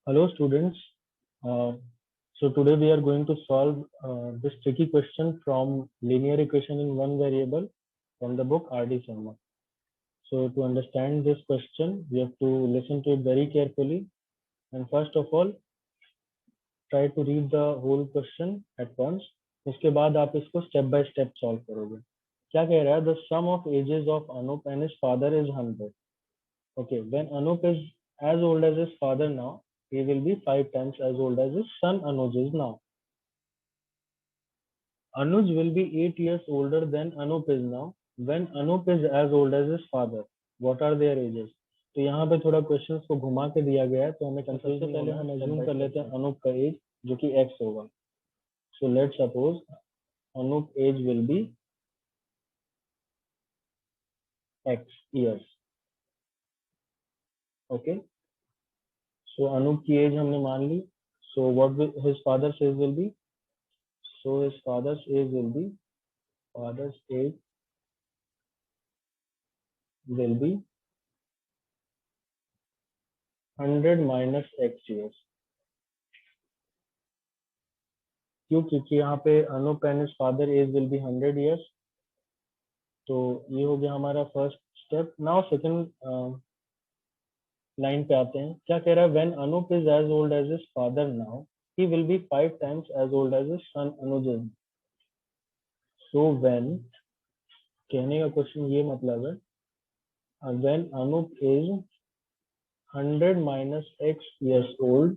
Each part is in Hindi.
Hello students. Uh, so today we are going to solve this tricky question from linear equation in one variable from the book R.D. Sharma. So to understand this question, we have to listen to it very carefully, and first of all try to read the whole question at once. उसके बाद आप इसको step by step solve करोगे. क्या कह रहा है? The sum of ages of Anup and his father is 100. Okay, when Anup is as old as his father now, he will be 5 times as old as his son Anuj is now. Anuj will be 8 years older than Anup is now when Anup is as old as his father. What are their ages? तो यहाँ पे थोड़ा क्वेश्चंस को घुमा के दिया गया है, तो हमें कंफ्यूज नहीं होना है. हम एज्यूम कर लेते हैं अनूप का एज जो कि x होगा. So let's suppose Anoop age will be x years. Okay, so Anoop की एज हमने मान ली. So what his father's age will be. So his father's age will be 100 minus x years. क्यों? क्योंकि यहाँ पे Anoop and his father age will be 100 years. तो ये हो गया हमारा first step. Now second line पे आते हैं. क्या कह रहा है? When Anoop is as old as his father now he will be 5 times as old as his son Anuj. So when, कहने का क्वेश्चन ये मतलब है, when Anoop is 100 minus x years old,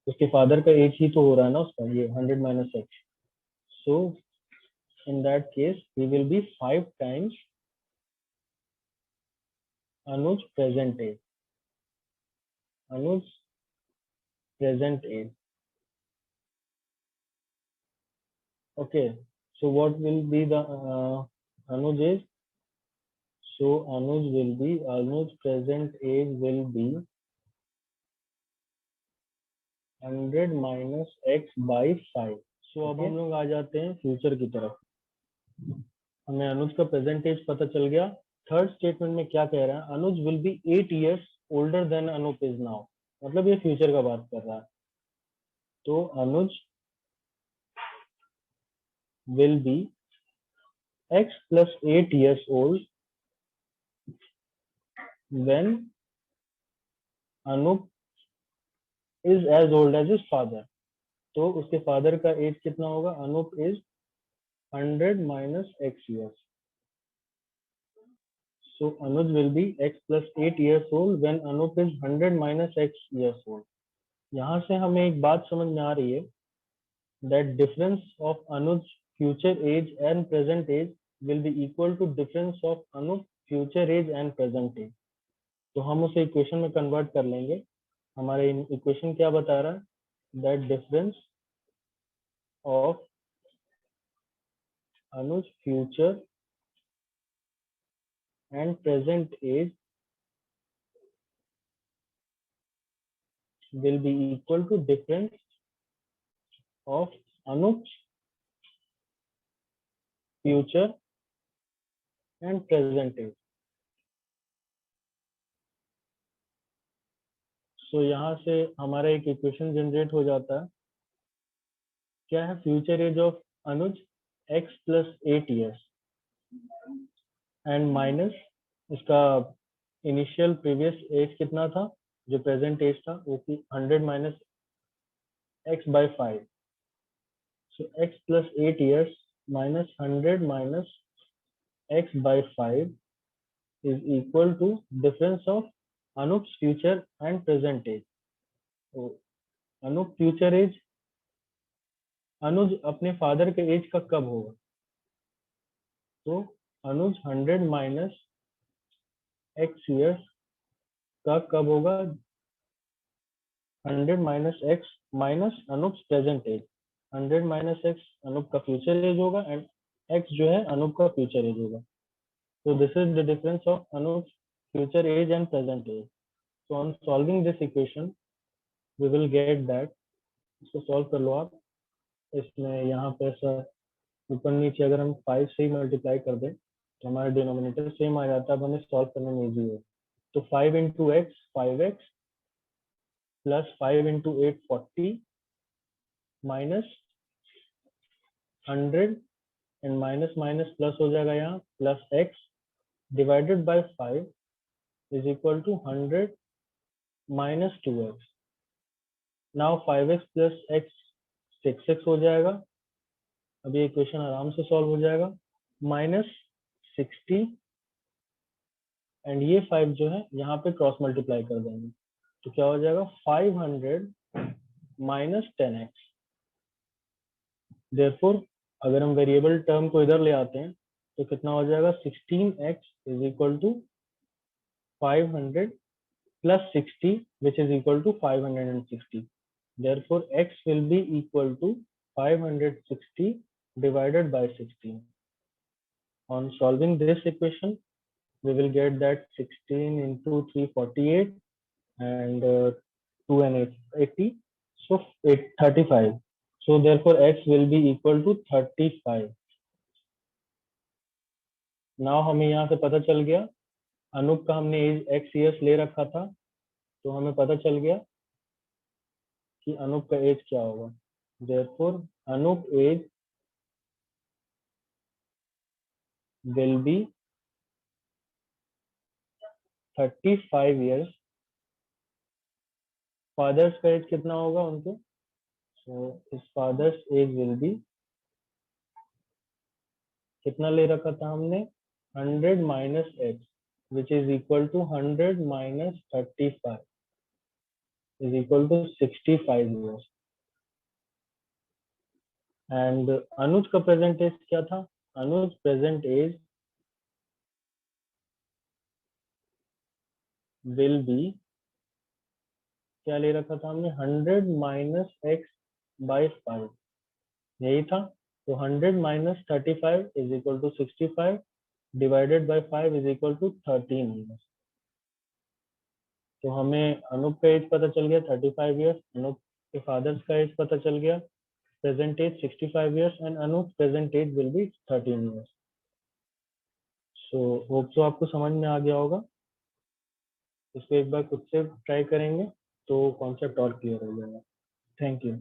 उसके फादर का एज ही तो हो रहा है ना उसका, ये 100 minus x. So in that case he will be 5 times Anuj present age. Anuj present age. Okay, so what will be the Anuj age? So Anuj present age will be 100 minus x by 5. सो अब हम लोग आ जाते हैं फ्यूचर की तरफ. हमें अनुज का प्रेजेंट एज पता चल गया. थर्ड स्टेटमेंट में क्या कह रहा है? Anuj will be 8 years older than Anoop is now. मतलब ये फ्यूचर का बात कर रहा है. तो Anuj will be x plus 8 years old when Anup is as old as his father. तो उसके फादर का एज कितना होगा? Anoop is 100 minus x years. So Anuj will be x plus 8 years old when Anup is 100 minus x years old. यहाँ से हमें एक बात समझ में आ रही है, that difference of Anuj future age and present age will be equal to difference of Anup future age and present age. तो हम उसे इक्वेशन में कन्वर्ट कर लेंगे. हमारे इक्वेशन क्या बता रहा है? that difference of Anuj future and present age will be equal to difference of Anup's future and present age. So यहाँ से हमारा एक इक्वेशन जनरेट हो जाता है. क्या है future age of Anuj? x plus 8 years and minus इसका इनिशियल प्रीवियस एज कितना था, जो प्रेजेंट एज था वो 100 minus x by 5. So x plus 8 years minus 100 minus x by 5 is equal to difference of Anup's future and present age. तो अनूप फ्यूचर एज, अनुज अपने फादर के एज का कब होगा? तो अनुज 100 minus x years का कब होगा? 100 minus x minus Anup present age. 100 minus x Anup का फ्यूचर एज होगा एंड x जो है अनुप का फ्यूचर एज होगा. So this is the difference of Anup's future age and present age. So on solving this equation, we will get that. इसको सॉल्व कर लो आप. इसमें यहाँ पे ऐसा ऊपर नीचे अगर हम 5 से ही मल्टीप्लाई कर दें तो हमारा डिनोमिनेटर सेम आ जाता है. अब हमें सॉल्व करने में इजी है. तो 5 into x 5x plus 5 into 8 40 minus 100 and minus minus plus हो जाएगा यहाँ plus x divided by 5 is equal to 100 minus 2x। Now 5x plus x 6x हो जाएगा। अब ये इक्वेशन आराम से सॉल्व हो जाएगा। माइनस 60 एंड ये 5 जो है यहाँ पे क्रॉस मल्टीप्लाई कर देंगे तो क्या हो जाएगा 500 माइनस 10x। देयरफॉर अगर हम वेरिएबल टर्म को इधर ले आते हैं तो कितना हो जाएगा 16x इज इक्वल टू 500 प्लस 60 which is equal to 560। Therefore x will be equal to 560 divided by 16. On solving this equation, we will get that 16 into 348 and 2 and 80, so 35. So therefore x will be equal to 35. Now हमें यहाँ से पता चल गया अनूप का हमने एज x years ले रखा था तो हमें पता चल गया कि अनूप का एज क्या होगा। Therefore Anoop age will be 35 years। Father's का एज कितना होगा उनके, सो इस फादर्स एज विल बी कितना ले रखा था हमने 100 minus X which is equal to 100 minus 35 is equal to 65 years। And Anuj का प्रेजेंट एज क्या था, Anuj present age will be क्या ले रखा था हमने 100 माइनस एक्स बाई 5 यही था। तो 100 minus 35 is equal to 65 divided by 5 is equal to 13 years। तो हमें अनूप का एज पता चल गया 35 years, अनूप के फादर्स का एज पता चल गया, present age 65 years and Anoop present age will be 13 years। So hope so आपको समझ में आ गया होगा। इसको एक बार खुद से ट्राई करेंगे तो कॉन्सेप्ट और क्लियर हो जाएगा। Thank you.